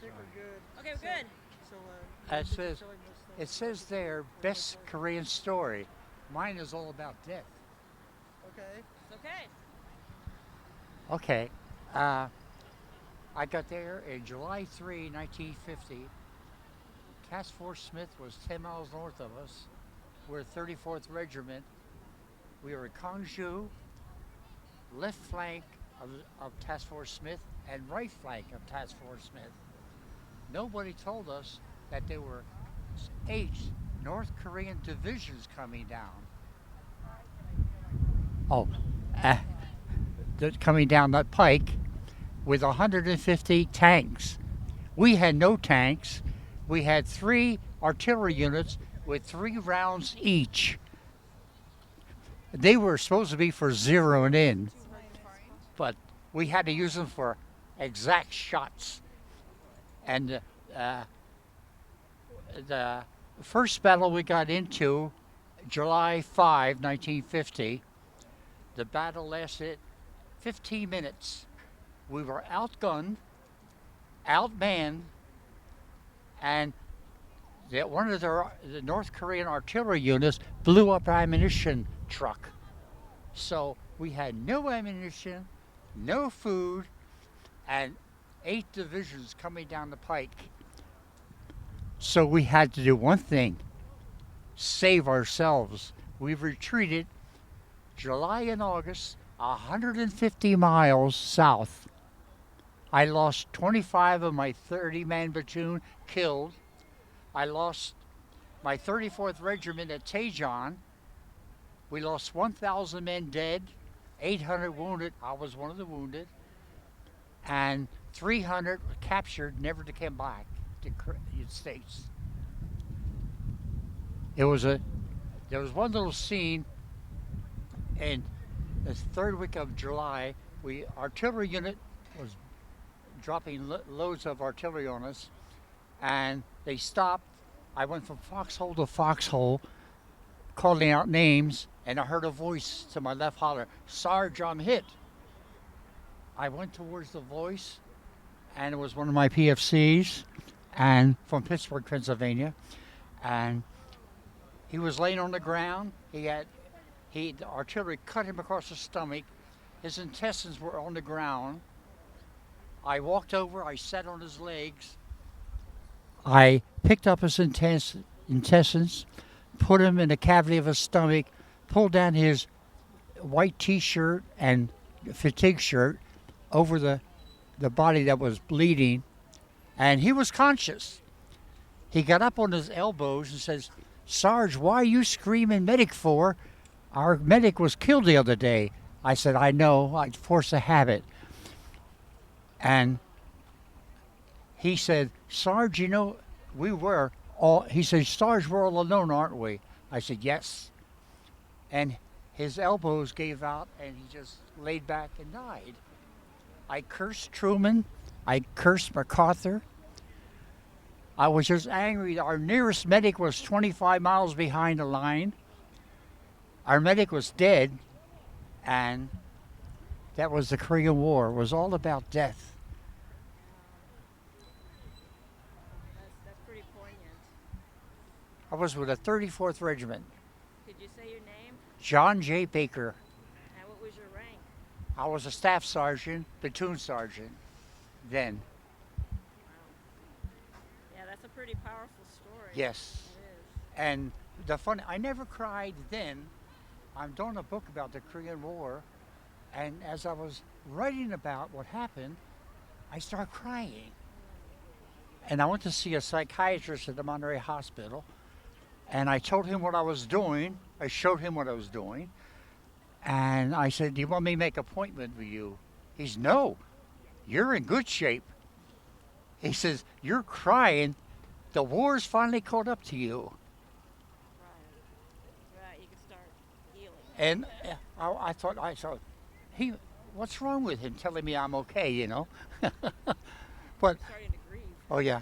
think we're good. Okay, we're good. So, It says, it says there, best Korean story. Mine is all about death. Okay. It's okay. Okay. Uh, I got there in July 3, 1950. Task Force Smith was 10 miles north of us. We're 34th Regiment. We were in Kongju, left flank of Task Force Smith and right flank of Task Force Smith. Nobody told us that there were 8 North Korean divisions coming down. Oh, uh, coming down that pike with 150 tanks. We had no tanks. We had 3 artillery units with 3 rounds each. They were supposed to be for zeroing in, but we had to use them for exact shots. And the first battle we got into, July 5, 1950, the battle lasted 15 minutes. We were outgunned, outmanned, and one of the North Korean artillery units blew up our ammunition truck. So we had no ammunition, no food, and 8 divisions coming down the pike. So we had to do one thing, save ourselves. We retreated July and August, 150 miles south. I lost 25 of my 30-man platoon killed. I lost my 34th Regiment at Taejon. We lost 1,000 men dead, 800 wounded. I was one of the wounded. And 300 captured, never to come back to the United States. There was one little scene in the 3rd week of July. Artillery unit was dropping loads of artillery on us, and they stopped. I went from foxhole to foxhole, calling out names, and I heard a voice to my left holler, "Sarge, I'm hit." I went towards the voice, and it was one of my PFCs, and from Pittsburgh, Pennsylvania, and he was laying on the ground. The artillery cut him across the stomach. His intestines were on the ground. I walked over, I sat on his legs. I picked up his intestines, put him in the cavity of his stomach, pulled down his white t-shirt and fatigue shirt over the body that was bleeding, and he was conscious. He got up on his elbows and says, "Sarge, why are you screaming medic for? Our medic was killed the other day." I said, "I know, I force a habit." And he said, "Sarge, he said, "Sarge, we're all alone, aren't we?" I said, "Yes." And his elbows gave out and he just laid back and died. I cursed Truman. I cursed MacArthur. I was just angry. Our nearest medic was 25 miles behind the line. Our medic was dead, and that was the Korean War. It was all about death. That's pretty poignant. I was with the 34th Regiment. Could you say your name? John J. Baker. And what was your rank? I was a staff sergeant, platoon sergeant then. Yeah, that's a pretty powerful story. Yes. It is. And I never cried then. I'm doing a book about the Korean War, and as I was writing about what happened, I started crying. And I went to see a psychiatrist at the Monterey Hospital, and I told him what I was doing. I showed him what I was doing, and I said, "Do you want me to make an appointment with you?" He said, "No, you're in good shape." He says, "You're crying. The war's finally caught up to you." Right, you can start healing. And I thought, what's wrong with him telling me I'm okay, you know? But, Starting to grieve. oh yeah.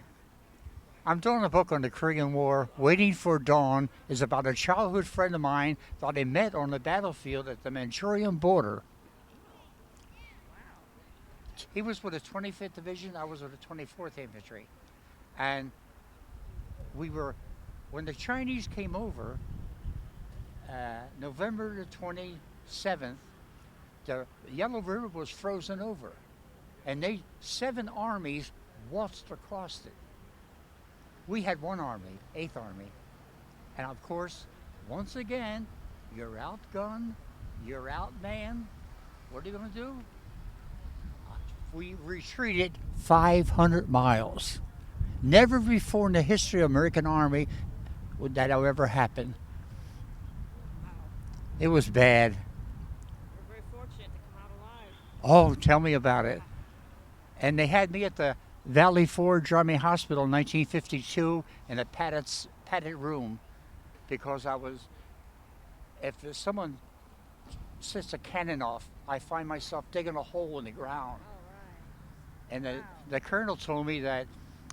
I'm doing a book on the Korean War. Waiting for Dawn is about a childhood friend of mine that I met on the battlefield at the Manchurian border. He was with the 25th Division. I was with the 24th Infantry, and we were when the Chinese came over, November the 27th. The Yellow River was frozen over, and 7 armies waltzed across it. We had one army, 8th Army, and of course, once again, you're outgunned, you're outmanned. What are you going to do? We retreated 500 miles. Never before in the history of American Army would that ever happen. It was bad. We're very fortunate to come out alive. Oh, tell me about it. And they had me at the Valley Forge Army Hospital in 1952 in a padded room because if someone sets a cannon off, I find myself digging a hole in the ground. Oh, right. And Wow. the colonel told me that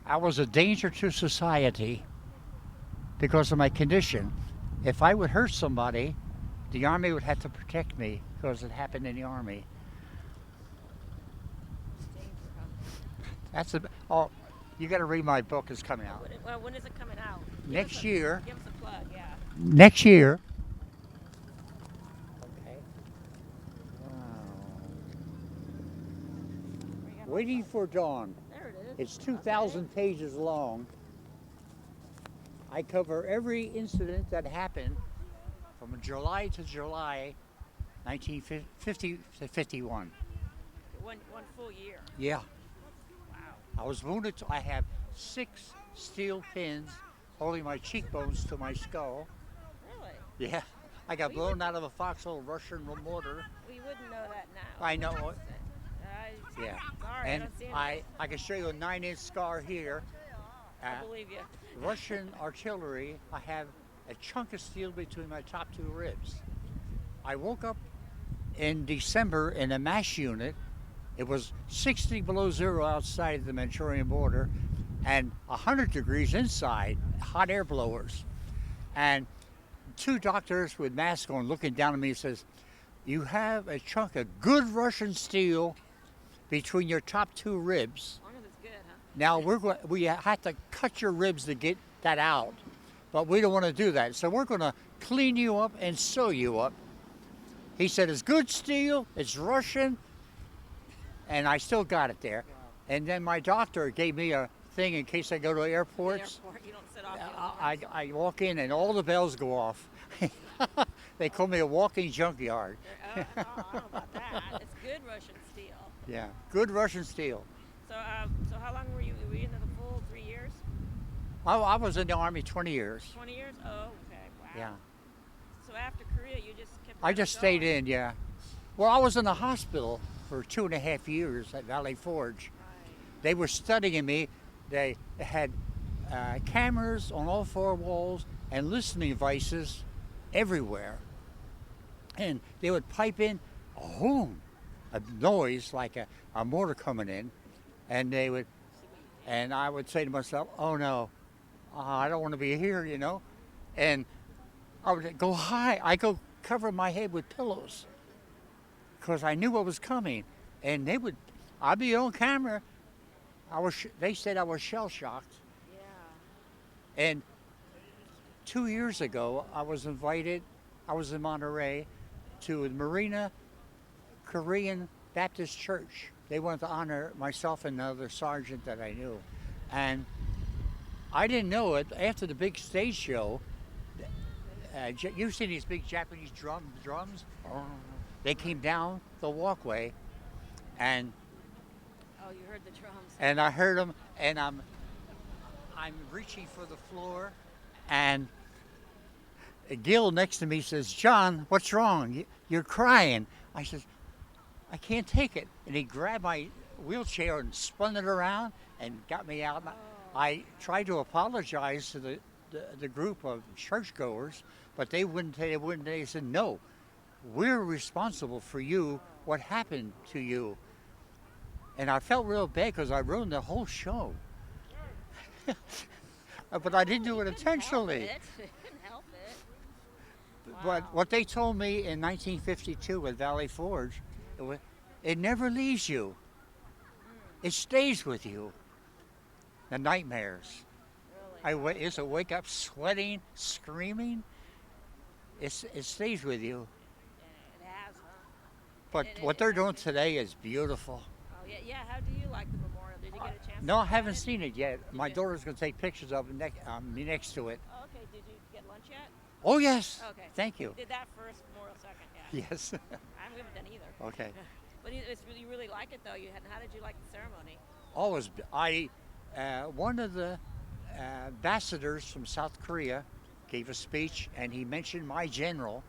I was a danger to society because of my condition. If I would hurt somebody, the Army would have to protect me because it happened in the Army. That's you got to read my book. It's coming out Well, when is it coming out? next year. Give us a plug, yeah. Next year. Okay. Wow. We got Waiting for Dawn. There it is. It's 2,000 pages long. I cover every incident that happened from July to July, 1950 to 51. One full year. Yeah. Wow. I was wounded. I have 6 steel pins holding my cheekbones to my skull. Really? Yeah. I got blown out of a foxhole Russian mortar. We wouldn't know that now. I know it. Yeah. Sorry, And I don't see it. I can show you a 9-inch scar here. I believe you. Russian artillery, I have a chunk of steel between my top 2 ribs. I woke up in December in a MASH unit. It was 60 below zero outside the Manchurian border and 100 degrees inside, hot air blowers. And 2 doctors with masks on looking down at me and says, "You have a chunk of good Russian steel between your top 2 ribs. As long as it's good, huh? Now we have to cut your ribs to get that out, but we don't want to do that. So we're going to clean you up and sew you up." He said, "It's good steel, it's Russian," and I still got it there. And then my doctor gave me a thing in case I go to airports. The airport, you don't sit off the alarms. I walk in and all the bells go off. They call me a walking junkyard. I don't know about that. It's good Russian steel. Yeah, good Russian steel. So how long were you in the full 3 years? I was in the Army 20 years. 20 years? Oh, okay. Wow. Yeah. So after Korea, you just kept I just stayed going. in, yeah. Well, I was in the hospital for 2.5 years at Valley Forge. Right. They were studying me. They had cameras on all 4 walls and listening devices everywhere. And they would pipe in a noise like a mortar coming in, and I would say to myself, "Oh no, I don't want to be here," and I would go hide. I go cover my head with pillows because I knew what was coming, and I'd be on camera. They said I was shell shocked. Yeah. And 2 years ago, I was invited. I was in Monterey to the Marina Korean Baptist Church. They wanted to honor myself and another sergeant that I knew, and I didn't know it. After the big stage show, you've seen these big Japanese drums. They came down the walkway, and Oh, you heard the drums. and I heard them, and I'm reaching for the floor, and Gil next to me says, "John, what's wrong? You're crying." I said, "I can't take it." And he grabbed my wheelchair and spun it around and got me out. I tried to apologize to the group of churchgoers, but they wouldn't. They said, "No, we're responsible for you. What happened to you?" And I felt real bad because I ruined the whole show. But I didn't do it intentionally. Couldn't help it. But Wow. what they told me in 1952 at Valley Forge, it never leaves you. It stays with you. The nightmares. Really? Used to wake up sweating, screaming. It stays with you. Yeah, it has, huh? But It- what it they're has doing been. today is beautiful. Oh yeah, yeah. How do you like the memorial? Did you get a chance? No, to I look at haven't it? seen it yet. My you? daughter's going to take pictures of it me next to it. Oh, okay. Did you get lunch yet? Oh, yes. Okay. Thank you. Did that first, memorial second. Yeah. Yes. I haven't done either. Okay. But you really like it though. How did you like the ceremony? Always. One of the ambassadors from South Korea gave a speech, and he mentioned my general.